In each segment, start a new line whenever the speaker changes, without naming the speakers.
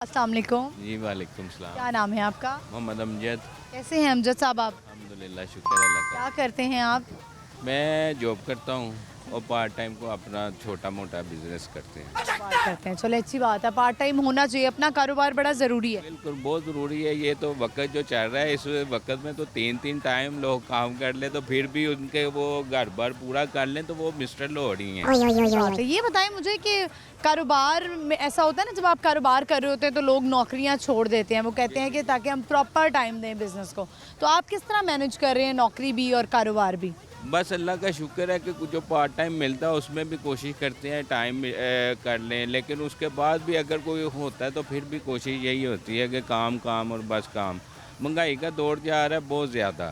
अस्सलाम वालेकुम।
जी वालेकुम सलाम।
क्या नाम है आपका?
मोहम्मद अमजद।
कैसे हैं अमजद साहब आप?
अल्हम्दुलिल्लाह, शुक्र अल्लाह का।
क्या करते हैं आप?
मैं जॉब करता हूँ और पार्ट टाइम को अपना छोटा मोटा बिजनेस करते हैं।
बात करते हैं, चलो अच्छी बात है, पार्ट टाइम होना चाहिए, अपना कारोबार बड़ा ज़रूरी है।
बिल्कुल बहुत ज़रूरी है। ये तो वक्त जो चल रहा है, इस वक्त में तो तीन तीन टाइम लोग काम कर ले तो फिर भी उनके वो घर बार पूरा कर लें तो वो मिस्टर लो हो रही हैं।
बात है। ये बताएं मुझे कि कारोबार में ऐसा होता है ना, जब आप कारोबार कर रहे होते हैं तो लोग नौकरियां छोड़ देते हैं, वो कहते हैं कि ताकि हम प्रॉपर टाइम दें बिजनेस को, तो आप किस तरह मैनेज कर रहे हैं नौकरी भी और कारोबार भी?
बस अल्लाह का शुक्र है कि कुछ जो पार्ट टाइम मिलता है उसमें भी कोशिश करते हैं टाइम कर लें, लेकिन उसके बाद भी अगर कोई होता है तो फिर भी कोशिश यही होती है कि काम काम और बस काम। महंगाई का दौर जा रहा है बहुत ज़्यादा,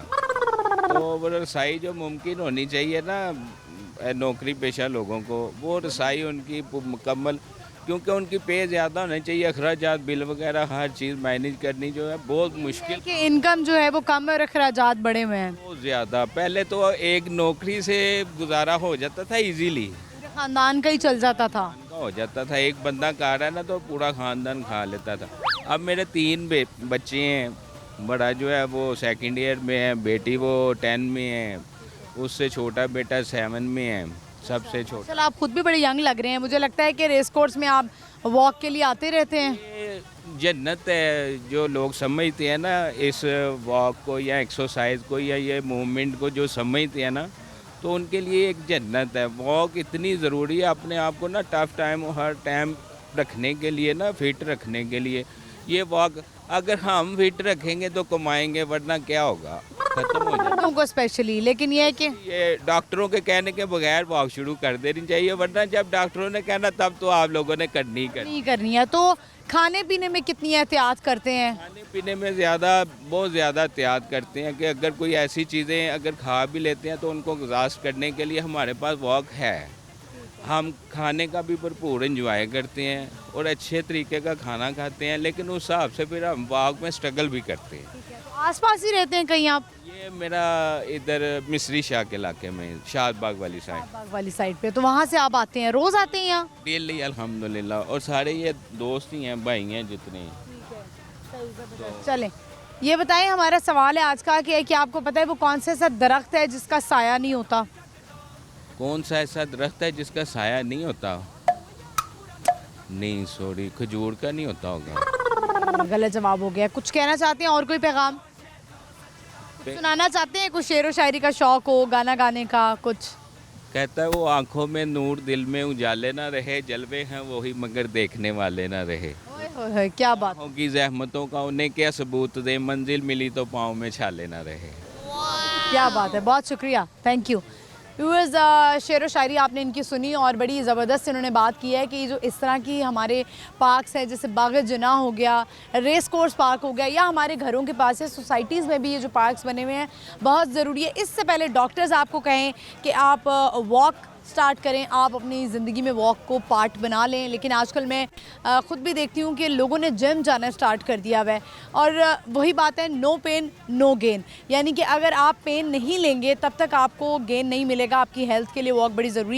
तो वो रसाई जो मुमकिन होनी चाहिए ना नौकरी पेशा लोगों को, वो रसाई उनकी मुकम्मल, क्योंकि उनकी पे ज़्यादा होनी चाहिए। अखराजात बिल वगैरह हर चीज़ मैनेज करनी जो है बहुत मुश्किल,
कि इनकम जो है वो कम और अखराजात बढ़े हुए हैं,
बहुत ज़्यादा। पहले तो एक नौकरी से गुजारा हो जाता था इजीली,
पूरे खानदान का ही चल जाता था।
का हो जाता था। एक बंदा खा रहा है ना तो पूरा खानदान खा लेता था। अब मेरे तीन बच्चे हैं। बड़ा जो है वो सेकंड ईयर में है, बेटी वो 10 में है, उससे छोटा बेटा 7 में है, सबसे छोटा।
चल, आप खुद भी बड़े यंग लग रहे हैं, मुझे लगता है कि रेस कोर्स में आप वॉक के लिए आते रहते हैं।
ये जन्नत है जो लोग समझते हैं ना इस वॉक को या एक्सरसाइज को या ये मूवमेंट को, जो समझते हैं ना तो उनके लिए एक जन्नत है। वॉक इतनी ज़रूरी है अपने आप को ना टफ टाइम हर टाइम रखने के लिए ना, फिट रखने के लिए। ये वॉक अगर हम फिट रखेंगे तो कमाएंगे, वरना क्या होगा, ख़त्म हो जाएगा।
मर्दों को स्पेशली, लेकिन ये है कि
ये डॉक्टरों के कहने के बगैर वॉक शुरू कर देनी चाहिए, वरना जब डॉक्टरों ने कहना तब तो आप लोगों ने करनी ही करनी।
नहीं करनी है। तो खाने पीने में कितनी एहतियात करते हैं?
खाने पीने में बहुत ज़्यादा एहतियात करते हैं कि अगर कोई ऐसी चीज़ें अगर खा भी लेते हैं तो उनको गुजाश्त करने के लिए हमारे पास वॉक है। हम खाने का भी भरपूर इंजॉय करते हैं और अच्छे तरीके का खाना खाते हैं, लेकिन उस हिसाब से फिर हम वॉक में स्ट्रगल भी करते हैं।
तो आसपास ही रहते हैं कहीं आप?
ये मेरा इधर मिस्री शाह के इलाके में, शाहबाग वाली साइड,
बाग वाली साइड पे, तो वहाँ से आप आते हैं, रोज आते हैं यहाँ?
डेली अल्हम्दुलिल्लाह। और सारे ये दोस्त ही हैं, भाई हैं जितने।
चलें, ये बताएं, हमारा सवाल है आज का कि आपको पता है वो कौन सा ऐसा दरख्त है जिसका साया नहीं होता?
कौन सा ऐसा दरख्त है जिसका साया नहीं होता? नहीं सॉरी, खजूर का नहीं होता होगा।
गलत जवाब हो गया। कुछ कहना चाहते हैं और कोई पैगाम कुछ सुनाना चाहते हैं? कुछ शेरो शायरी का शौक हो, गाना गाने का कुछ?
कहता है वो आंखों में नूर दिल में उजाले ना रहे, जलवे हैं वही मगर देखने वाले ना रहे।
ओए होए होए, क्या बात।
आँखों की जहमतों का उन्हें क्या सबूत दे, मंजिल मिली तो पाँव में छाले ना रहे।
क्या बात है, बहुत शुक्रिया, थैंक यू। व्यूअर्स, शेर व शायरी आपने इनकी सुनी और बड़ी ज़बरदस्त इन्होंने बात की है कि जो इस तरह की हमारे पार्क्स हैं, जैसे बाग जना हो गया, रेस कोर्स पार्क हो गया, या हमारे घरों के पास है, सोसाइटीज़ में भी ये जो पार्क्स बने हुए हैं बहुत ज़रूरी है। इससे पहले डॉक्टर्स आपको कहें कि आप वॉक स्टार्ट करें, आप अपनी ज़िंदगी में वॉक को पार्ट बना लें, लेकिन आजकल मैं ख़ुद भी देखती हूँ कि लोगों ने जिम जाना स्टार्ट कर दिया हुआ है। और वही बात है, नो पेन नो गेन, यानी कि अगर आप पेन नहीं लेंगे तब तक आपको गेन नहीं मिलेगा। आपकी हेल्थ के लिए वॉक बड़ी ज़रूरी है।